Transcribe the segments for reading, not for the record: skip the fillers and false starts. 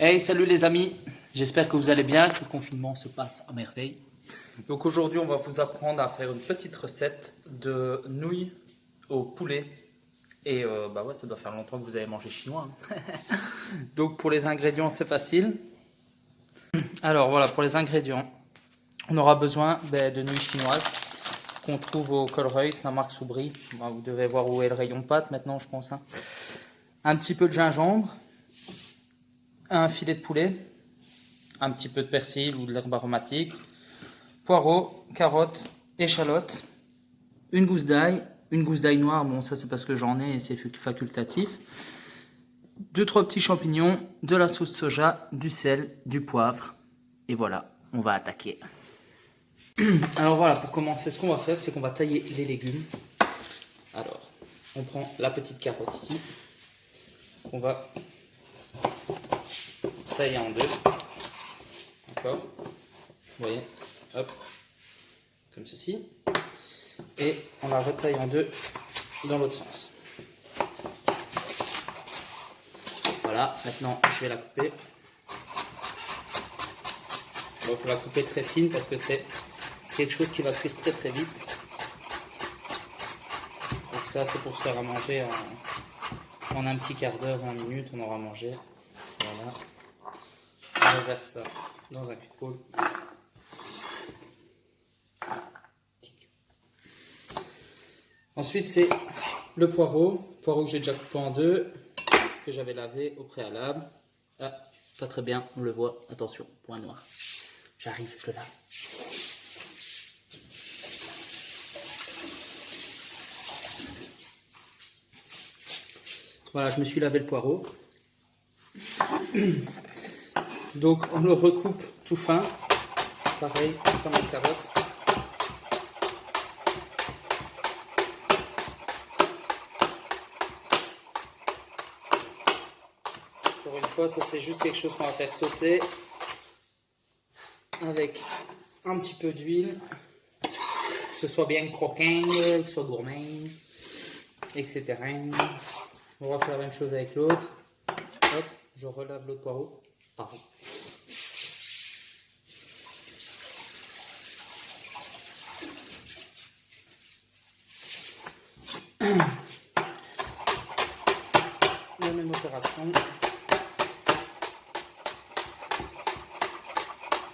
Hey, salut les amis, j'espère que vous allez bien, que le confinement se passe à merveille. Donc aujourd'hui, on va vous apprendre à faire une petite recette de nouilles au poulet. Et bah ouais, ça doit faire longtemps que vous avez mangé chinois, hein. Donc pour les ingrédients, c'est facile. Alors voilà, pour les ingrédients, on aura besoin de nouilles chinoises qu'on trouve au Colruyt, la marque Soubry. Bah, vous devez voir où est le rayon pâte maintenant, je pense, hein. Un petit peu de gingembre, un filet de poulet, un petit peu de persil ou de l'herbe aromatique, poireaux, carottes, échalotes, une gousse d'ail noire, bon ça c'est parce que j'en ai et c'est facultatif, 2-3 petits champignons, de la sauce soja, du sel, du poivre, et voilà, on va attaquer. Alors voilà, pour commencer, ce qu'on va faire, c'est qu'on va tailler les légumes. Alors, on prend la petite carotte ici, on va tailler en deux, d'accord, vous voyez, hop, comme ceci, et on la retaille en deux dans l'autre sens. Voilà, maintenant je vais la couper. Il faut la couper très fine parce que c'est quelque chose qui va cuire très très vite. Donc ça c'est pour se faire à manger en un petit quart d'heure, 20 minutes, on aura mangé. Voilà. On réserve ça dans un cul de poule. Ensuite c'est le poireau que j'ai déjà coupé en deux, que j'avais lavé au préalable. Ah, pas très bien, on le voit, attention, point noir. J'arrive, je le lave. Voilà, je me suis lavé le poireau. Donc on le recoupe tout fin, pareil comme la carotte. Encore une fois, ça c'est juste quelque chose qu'on va faire sauter avec un petit peu d'huile, que ce soit bien croquant, que ce soit gourmand, etc. On va faire la même chose avec l'autre. Hop, je relave l'autre poireau. Pardon. La même opération.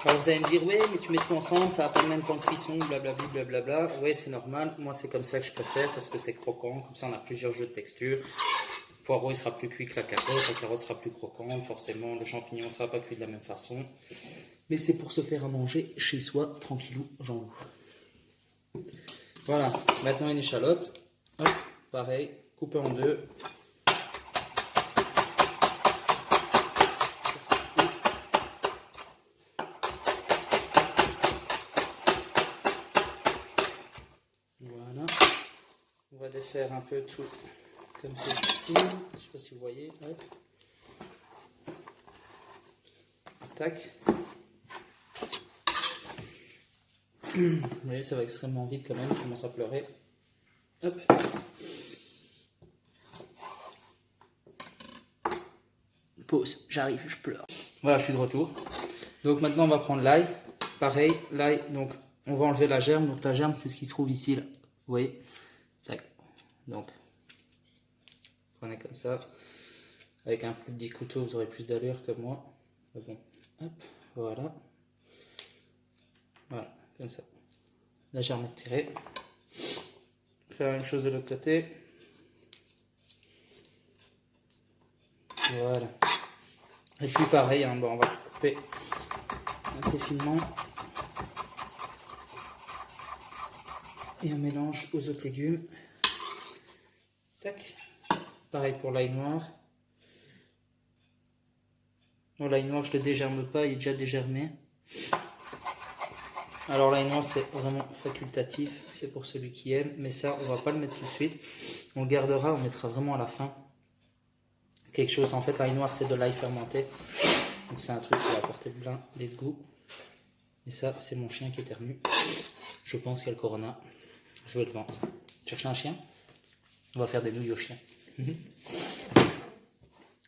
Alors vous allez me dire, oui, mais tu mets tout ensemble, ça va pas le même temps de cuisson, blablabla, blablabla. Oui, c'est normal. Moi, c'est comme ça que je préfère parce que c'est croquant. Comme ça, on a plusieurs jeux de texture. Le poireau, il sera plus cuit que la carotte sera plus croquante. Forcément, le champignon ne sera pas cuit de la même façon. Mais c'est pour se faire à manger chez soi, tranquillou, Jean Loup. Voilà, maintenant une échalote. Hop, pareil, coupée en deux. Voilà. On va défaire un peu tout comme ceci. Je ne sais pas si vous voyez. Hop. Tac. Vous voyez, ça va extrêmement vite quand même. Je commence à pleurer. Hop. Pause. J'arrive, je pleure. Voilà, je suis de retour. Donc maintenant, on va prendre l'ail. Pareil, l'ail, donc on va enlever la germe. Donc la germe, c'est ce qui se trouve ici, là. Vous voyez. Tac. Donc, prenez comme ça. Avec un plus petit couteau, vous aurez plus d'allure que moi. Bon, hop, voilà. Voilà, comme ça. La germe est tirée. Faire la même chose de l'autre côté. Voilà. Et puis pareil, hein, bon, on va couper assez finement. Et on mélange aux autres légumes. Tac. Pareil pour l'ail noir. Non, l'ail noir, je ne le dégerme pas, il est déjà dégermé. Alors l'ail noir, c'est vraiment facultatif, c'est pour celui qui aime. Mais ça, on va pas le mettre tout de suite. On le gardera, on mettra vraiment à la fin. Quelque chose, en fait, l'ail noir, c'est de l'ail fermenté. Donc c'est un truc qui va apporter plein de goût. Et ça, c'est mon chien qui éternue. Je pense qu'il y a le corona. Je vais le vendre. Chercher un chien? On va faire des nouilles au chien.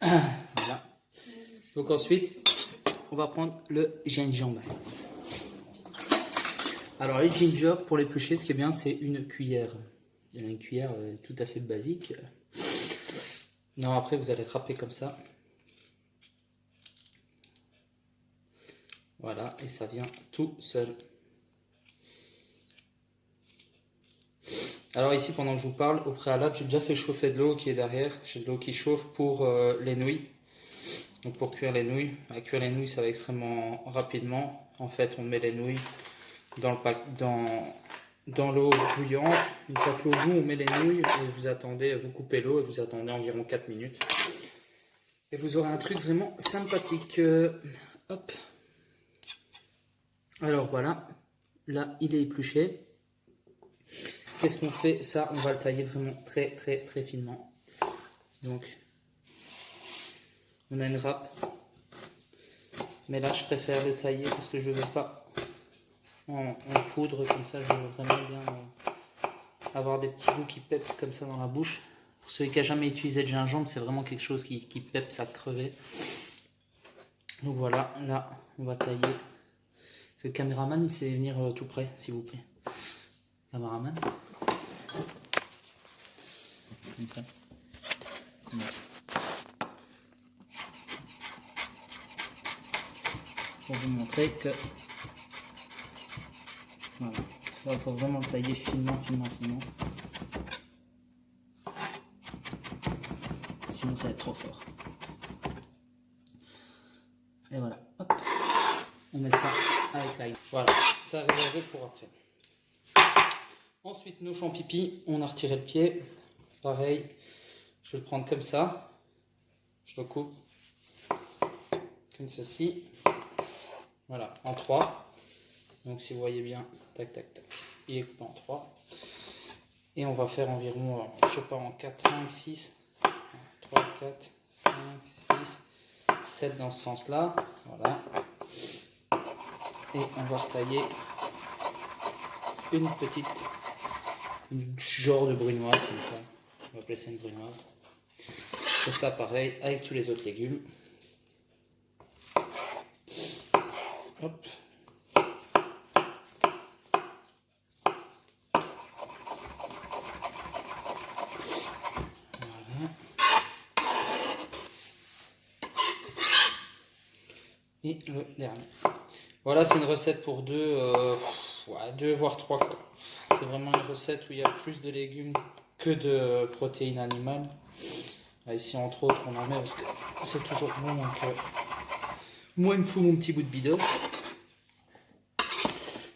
Voilà. Donc ensuite, on va prendre le gingembre. Alors les ginger, pour l'éplucher, ce qui est bien, c'est une cuillère. Il y a une cuillère tout à fait basique. Non, après vous allez râper comme ça. Voilà, et ça vient tout seul. Alors ici, pendant que je vous parle, au préalable, j'ai déjà fait chauffer de l'eau qui est derrière. J'ai de l'eau qui chauffe pour les nouilles. Donc pour cuire les nouilles. À cuire les nouilles, ça va extrêmement rapidement. En fait, on met les nouilles dans l'eau bouillante. Une fois que l'eau bout, on met les nouilles et vous attendez, vous coupez l'eau et vous attendez environ 4 minutes. Et vous aurez un truc vraiment sympathique. Hop. Alors voilà, là il est épluché. Qu'est-ce qu'on fait? Ça, on va le tailler vraiment très finement. Donc, on a une râpe. Mais là, je préfère le tailler parce que je ne veux pas en poudre. Comme ça, je veux vraiment bien avoir des petits goûts qui pepsent comme ça dans la bouche. Pour celui qui n'a jamais utilisé de gingembre, c'est vraiment quelque chose qui pepse à crever. Donc voilà, là, on va tailler. Le caméraman, il sait venir tout près, s'il vous plaît. Caméraman. Okay. Pour vous montrer que voilà, il faut vraiment le tailler finement. Sinon, ça va être trop fort. Et voilà, hop, on met ça avec l'ail. Voilà, ça a réservé pour après. Ensuite, nos champignons, on a retiré le pied. Pareil, je vais le prendre comme ça. Je le coupe comme ceci. Voilà, en 3. Donc si vous voyez bien, tac, il est coupé en 3. Et on va faire environ, je sais pas, en 4, 5, 6. 3, 4, 5, 6, 7 dans ce sens-là. Voilà. Et on va retailler une petite genre de brunoise comme ça. On va appeler ça une brunoise. Et ça pareil avec tous les autres légumes. Hop. Voilà. Et le dernier. Voilà, c'est une recette pour deux voire 3. C'est vraiment une recette où il y a plus de légumes que de protéines animales. Là, ici, entre autres, on en met parce que c'est toujours bon. Donc, moi, il me faut mon petit bout de bidon.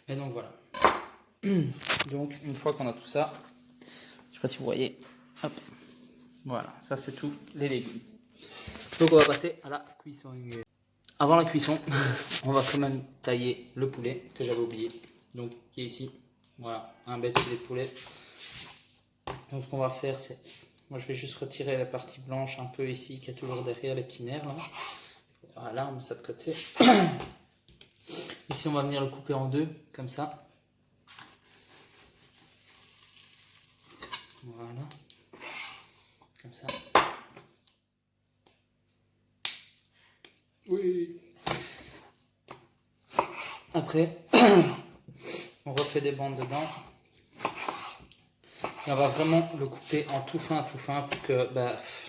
Et donc, voilà. Donc, une fois qu'on a tout ça, je sais pas si vous voyez. Hop. Voilà, ça, c'est tous les légumes. Donc, on va passer à la cuisson. Avant la cuisson, on va quand même tailler le poulet que j'avais oublié. Donc, qui est ici. Voilà, un bête filet de poulet. Donc, ce qu'on va faire, c'est... Moi, je vais juste retirer la partie blanche un peu ici, qui est toujours derrière les petits nerfs. Là. Voilà, on met ça de côté. Ici, on va venir le couper en deux, comme ça. Voilà. Comme ça. Oui. Après, on refait des bandes dedans. Et on va vraiment le couper en tout fin pour que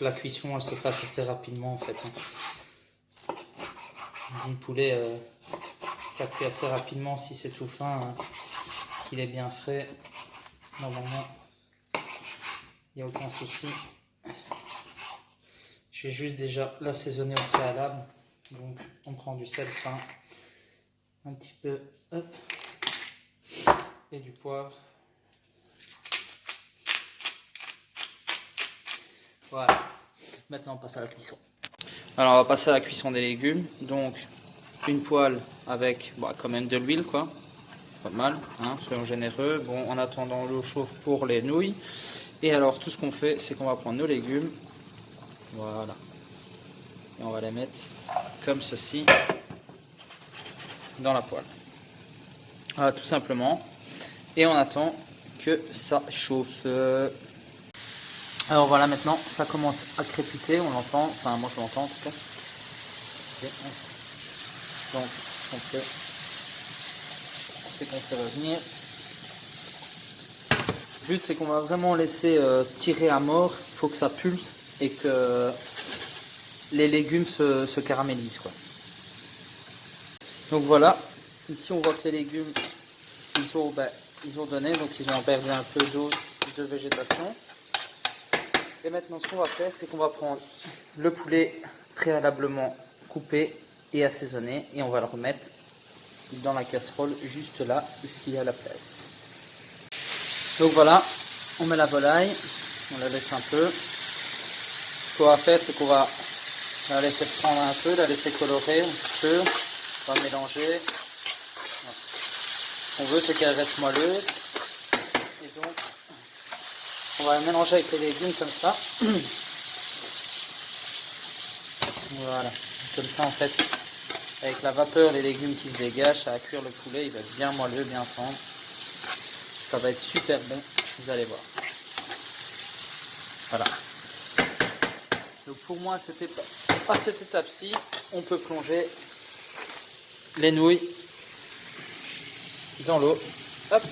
la cuisson elle se fasse assez rapidement en fait. Un poulet, ça cuit assez rapidement si c'est tout fin, qu'il est bien frais. Normalement, il n'y a aucun souci. Je vais juste déjà l'assaisonner au préalable. Donc on prend du sel fin, un petit peu, hop, et du poivre. Voilà, maintenant on passe à la cuisson. Alors on va passer à la cuisson des légumes. Donc une poêle avec quand même de l'huile quoi, pas mal, hein, soyons généreux. Bon, en attendant l'eau chauffe pour les nouilles. Et alors tout ce qu'on fait, c'est qu'on va prendre nos légumes, voilà, et on va les mettre comme ceci dans la poêle. Voilà, tout simplement. Et on attend que ça chauffe. Alors voilà, maintenant ça commence à crépiter, on l'entend, enfin moi je l'entends en tout cas. Ok. Donc, ce qu'on fait, c'est qu'on fait revenir. Le but, c'est qu'on va vraiment laisser tirer à mort. Il faut que ça pulse et que les légumes se caramélisent, quoi. Donc voilà, ici on voit que les légumes, ils ont donné, donc ils ont perdu un peu d'eau, de végétation. Et maintenant, ce qu'on va faire, c'est qu'on va prendre le poulet préalablement coupé et assaisonné et on va le remettre dans la casserole juste là, puisqu'il y a la place. Donc voilà, on met la volaille, on la laisse un peu. Ce qu'on va faire, c'est qu'on va la laisser prendre un peu, la laisser colorer un petit peu. On va mélanger. Ce qu'on veut, c'est qu'elle reste moelleuse. Et donc, on va la mélanger avec les légumes comme ça. Voilà. Comme ça, en fait, avec la vapeur, les légumes qui se dégagent, ça va cuire le poulet. Il va être bien moelleux, bien tendre. Ça va être super bon. Vous allez voir. Voilà. Donc pour moi, à cette étape-ci, on peut plonger les nouilles dans l'eau. Hop.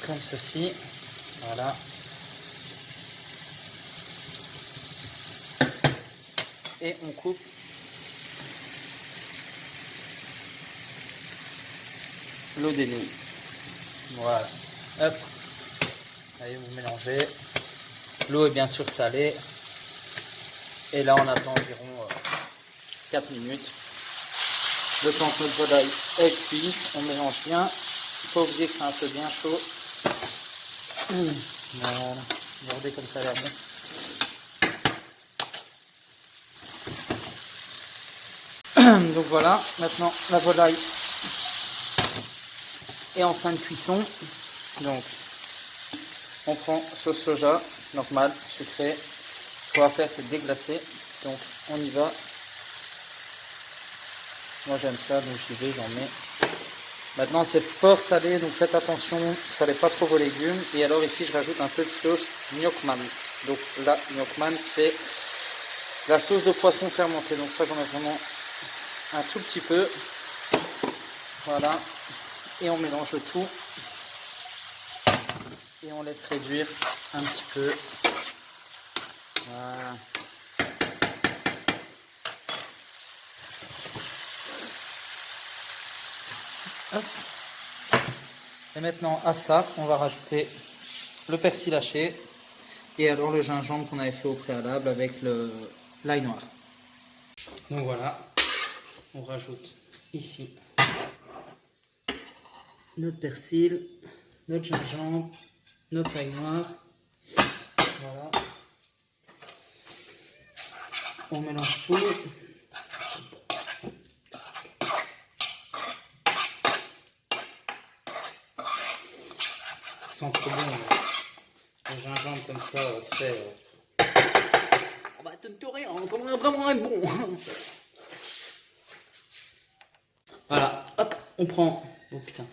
Comme ceci. Voilà. Et on coupe l'eau des nouilles. Voilà. Hop. Allez, vous mélangez. L'eau est bien sûr salée. Et là, on attend environ 4 minutes. Le temps que notre volaille est cuite, on mélange bien. Pas oublier que c'est un peu bien chaud. Voilà. Regardez comme ça a l'air bon. Donc voilà, maintenant la volaille est en fin de cuisson. Donc on prend sauce soja normale, sucrée. Ce qu'on va faire, c'est déglacer. Donc on y va. Moi j'aime ça, donc j'y vais, j'en mets. Maintenant c'est fort salé, donc faites attention, salez pas trop vos légumes. Et alors ici je rajoute un peu de sauce gnocchman. Donc là, gnocchman c'est la sauce de poisson fermentée. Donc ça j'en mets vraiment un tout petit peu. Voilà. Et on mélange le tout. Et on laisse réduire un petit peu. Voilà. Hop. Et maintenant à ça, on va rajouter le persil haché et alors le gingembre qu'on avait fait au préalable avec l'ail noir. Donc voilà, on rajoute ici notre persil, notre gingembre, notre ail noir. Voilà. On mélange tout. Ça sent trop bon. Le gingembre comme ça fait. Ça va être tout rien, ça va vraiment être bon. Voilà, hop, on prend. Oh putain.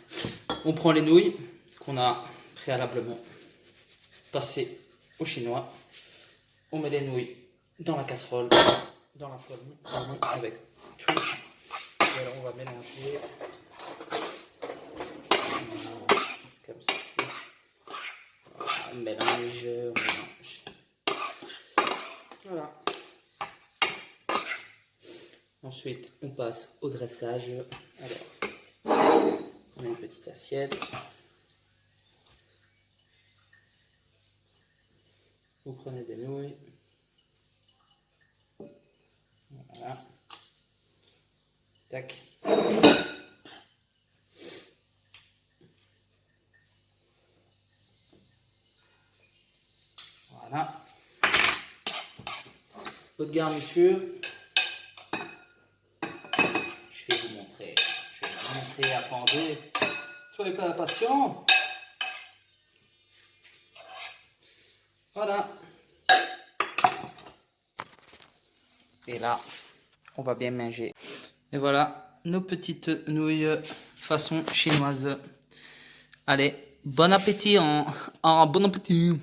On prend les nouilles qu'on a préalablement passées au chinois. On met les nouilles dans la casserole, dans la poêle, avec tout. Et alors on va mélanger. Voilà, comme ceci. Voilà, on mélange. Voilà. Ensuite, on passe au dressage. Alors, on a une petite assiette. Vous prenez des nouilles. Voilà. Tac. Voilà. Votre garniture. Je vais vous montrer. Attendez. Soyez pas patient. Voilà. Et là, on va bien manger. Et voilà, nos petites nouilles façon chinoise. Allez, bon appétit bon appétit.